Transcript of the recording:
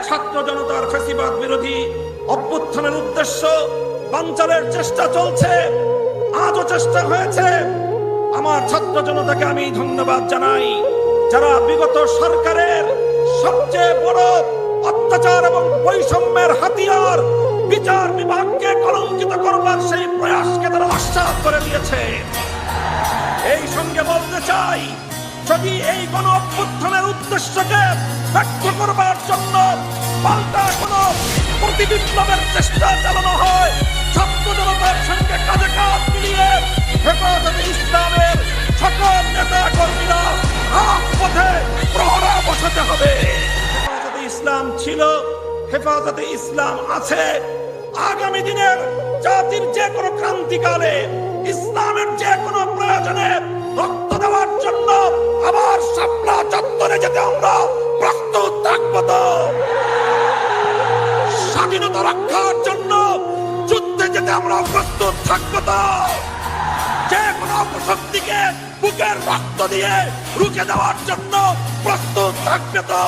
ছাত্র জনতার ফ্যাসিবাদ বিরোধী অভ্যুত্থানের উদ্দেশ্য বানচালের চেষ্টা চলছে, আজও চেষ্টা হয়েছে। আমার ছাত্র জনতাকে আমি ধন্যবাদ জানাই, যারা বিগত সরকারের সবচেয়ে বড় অত্যাচার এবং বৈষম্যের হাতিয়ার বিচার বিভাগকে কলঙ্কিত করবার সেই প্রয়াসকে তারা আশ্বাস করে দিয়েছে। এই সঙ্গে বলতে চাই, যদি এই গণ অভ্যুত্থানের উদ্দেশ্যকে ব্যক্ত করবার জন্য পাল্টা কোন প্রতিবিপ্লবের চেষ্টা চালানো হয়, ছাত্র জনতার সঙ্গে কাঁধে কাঁধ মিলিয়ে হেফাজতে ইসলামের সকল নেতা কর্মীরা রাজপথে প্রহরা বসাতে হবে। হেফাজতে ইসলাম ছিল, হেফাজতে ইসলাম আছে। আগামী দিনের জাতির যে কোনো ক্রান্তিকালে ইসলামের যে কোনো প্রয়োজনে রক্ত দেওয়ার জন্য আবার শাপলা চত্বরে যেতে আমরা প্রস্তুত থাকবো। তো স্বাধীনতা রক্ষার জন্য যুদ্ধে যেতে আমরা প্রস্তুত থাকবো। তো যে কোনো অপশক্তিকে বুকের রক্ত দিয়ে রুখে দেওয়ার জন্য প্রস্তুত থাকবে। তো